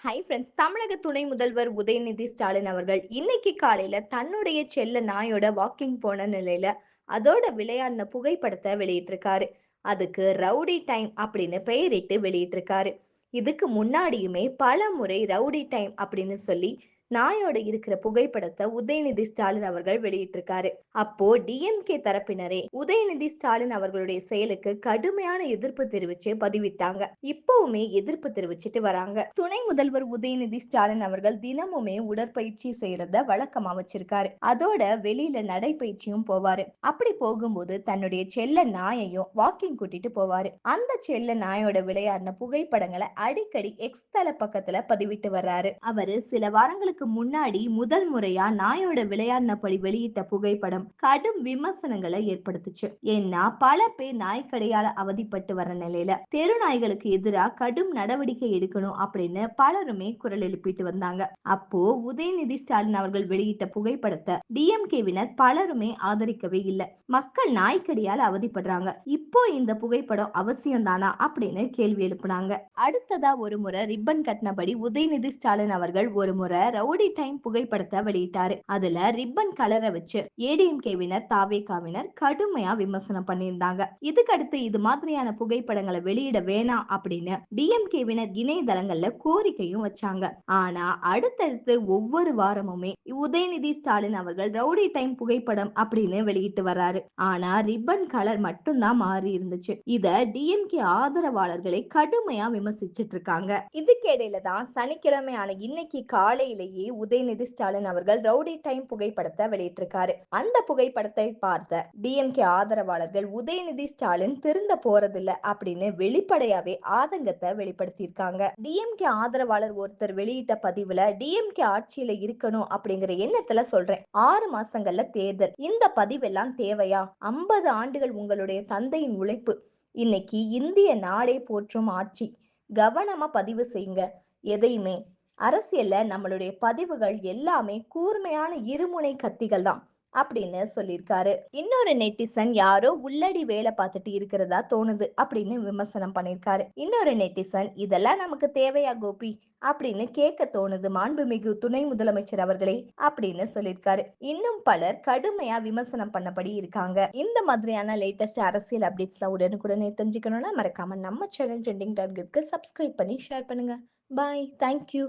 Hi friends. தமிழக துணை முதல்வர் உதயநிதி ஸ்டாலின் அவர்கள் இன்னைக்கு காலையில தன்னுடைய செல்ல நாயோட வாக்கிங் போன நிலையில அதோட விளையாடின புகைப்படத்தை வெளியிட்டிருக்காரு. அதுக்கு ரவுடி டைம் அப்படின்னு பெயரிட்டு வெளியிட்டிருக்காரு. இதுக்கு முன்னாடியுமே பல முறை ரவுடி டைம் அப்படின்னு சொல்லி நாயோட இருக்கிற புகைப்படத்தை உதயநிதி ஸ்டாலின் அவர்கள் வெளியிட்டிருக்காரு. அப்போ டிஎம்கே தரப்பினரே உதயநிதி ஸ்டாலின் அவர்களுடைய செயலுக்கு கடுமையான எதிர்ப்பு தெரிவிச்சு பதிவிட்டாங்க. இப்பவுமே எதிர்ப்பு தெரிவிச்சிட்டு வராங்க. துணை முதல்வர் உதயநிதி ஸ்டாலின் அவர்கள் தினமுமே உடற்பயிற்சி செய்யறத வழக்கமா வச்சிருக்காரு. அதோட வெளியில நடைப்பயிற்சியும் போவாரு. அப்படி போகும்போது தன்னுடைய செல்ல நாயையும் வாக்கிங் கூட்டிட்டு போவாரு. அந்த செல்ல நாயோட விளையாடின புகைப்படங்களை அடிக்கடி எக்ஸ் தள பக்கத்துல பதிவிட்டு வர்றாரு. அவரு சில வாரங்களுக்கு முன்னாடி முதல் முறையா நாயோட விளையாடினபடி வெளியிட்ட புகைப்படம் கடும் விமர்சனங்களை ஏற்படுத்துச்சு. ஏன்னா பல பேர் நாய்க்கடியால அவதிப்பட்டு வர நிலையில தெரு நாய்களுக்கு எதிராக கடும் நடவடிக்கை எடுக்கணும் அப்படின்னு பலருமே குரல் எழுப்பிட்டு வந்தாங்க. அப்போ உதயநிதி ஸ்டாலின் அவர்கள் வெளியிட்ட புகைப்படத்தை டிஎம்கேவினர் பலருமே ஆதரிக்கவே இல்லை. மக்கள் நாய்க்கடியால அவதிப்படுறாங்க, இப்போ இந்த புகைப்படம் அவசியம் தானா அப்படின்னு கேள்வி எழுப்புனாங்க. அடுத்ததா ஒரு முறை ரிப்பன் கட்டினபடி உதயநிதி ஸ்டாலின் அவர்கள் ஒரு முறை ரவுடி டைம் புகைப்படத்தை வெளியிட்டாரு. அதுல ரிப்பன் கலரை வச்சு ஏடிஎம்கேவினர் தாவேகாவினர் கடுமையா விமர்சனம் பண்ணியிருந்தாங்க. இதுக்கடுத்து இது மாதிரியான புகைப்படங்களை வெளியிட வேணாம் அப்படின்னு டிஎம்கேவினர் இணையதளங்கள்ல கோரிக்கையும் வச்சாங்க. ஆனா அடுத்தடுத்து ஒவ்வொரு வாரமுமே உதயநிதி ஸ்டாலின் அவர்கள் ரவுடி டைம் புகைப்படம் அப்படின்னு வெளியிட்டு வர்றாரு. ஆனா ரிப்பன் கலர் மட்டும்தான் மாறி இருந்துச்சு. இத டிஎம்கே ஆதரவாளர்களை கடுமையா விமர்சிச்சிட்டு இருக்காங்க. இதுக்கிடையில தான் சனிக்கிழமையான இன்னைக்கு காலையிலேயே உதயநிதி ஸ்டாலின் அவர்கள் ரவுடி டைம் புகைப்படத்தை வெளியிட்டிருக்காரு. அந்த புகைப்படத்தை பார்த்த டிஎம்கே ஆதரவாளர்கள் உதயநிதி ஸ்டாலின் திருந்த போறதில்ல அப்படின்னு வெளிப்படையாவே ஆதங்கத்தை வெளிப்படுத்தியிருக்காங்க. டிஎம்கே ஆதரவாளர் ஒருத்தர் வெளியிட்ட பதிவுல டிஎம்கே ஆட்சியில இருக்கணும் அப்படிங்கிற எண்ணத்துல சொல்றேன். 6 மாசங்கள்ல தேர்தல், இந்த பதிவெல்லாம் தேவையா? 50 ஆண்டுகள் உங்களுடைய தந்தையின் உழைப்பு, இன்னைக்கு இந்திய நாடே போற்றும் ஆட்சி, கவனமா பதிவு செய்யுங்க. எதையுமே அரசியல்ல நம்மளுடைய பதிவுகள் எல்லாமே கூர்மையான இருமுனை கத்திகள் தான் அப்படின்னு சொல்லியிருக்காரு. இன்னொரு நெட்டிசன் யாரோ உள்ளடி வேலை பார்த்துட்டு இருக்கிறதா தோணுது அப்படின்னு விமர்சனம் பண்ணியிருக்காரு. இன்னொரு நெட்டிசன் இதெல்லாம் நமக்கு தேவையா கோபி அப்படின்னு கேட்க தோணுது மாண்புமிகு துணை முதலமைச்சர் அவர்களே அப்படின்னு சொல்லியிருக்காரு. இன்னும் பலர் கடுமையா விமர்சனம் பண்ணபடி இருக்காங்க. இந்த மாதிரியான லேட்டஸ்ட் அரசியல் அப்டேட்ஸ்லாம் உடனுக்குடனே தெரிஞ்சுக்கணும்னா மறக்காம நம்ம சேனல் ட்ரெண்டிங் டார்கெட்க்கு சப்ஸ்கிரைப் பண்ணி ஷேர் பண்ணுங்க. பாய். தேங்க்யூ.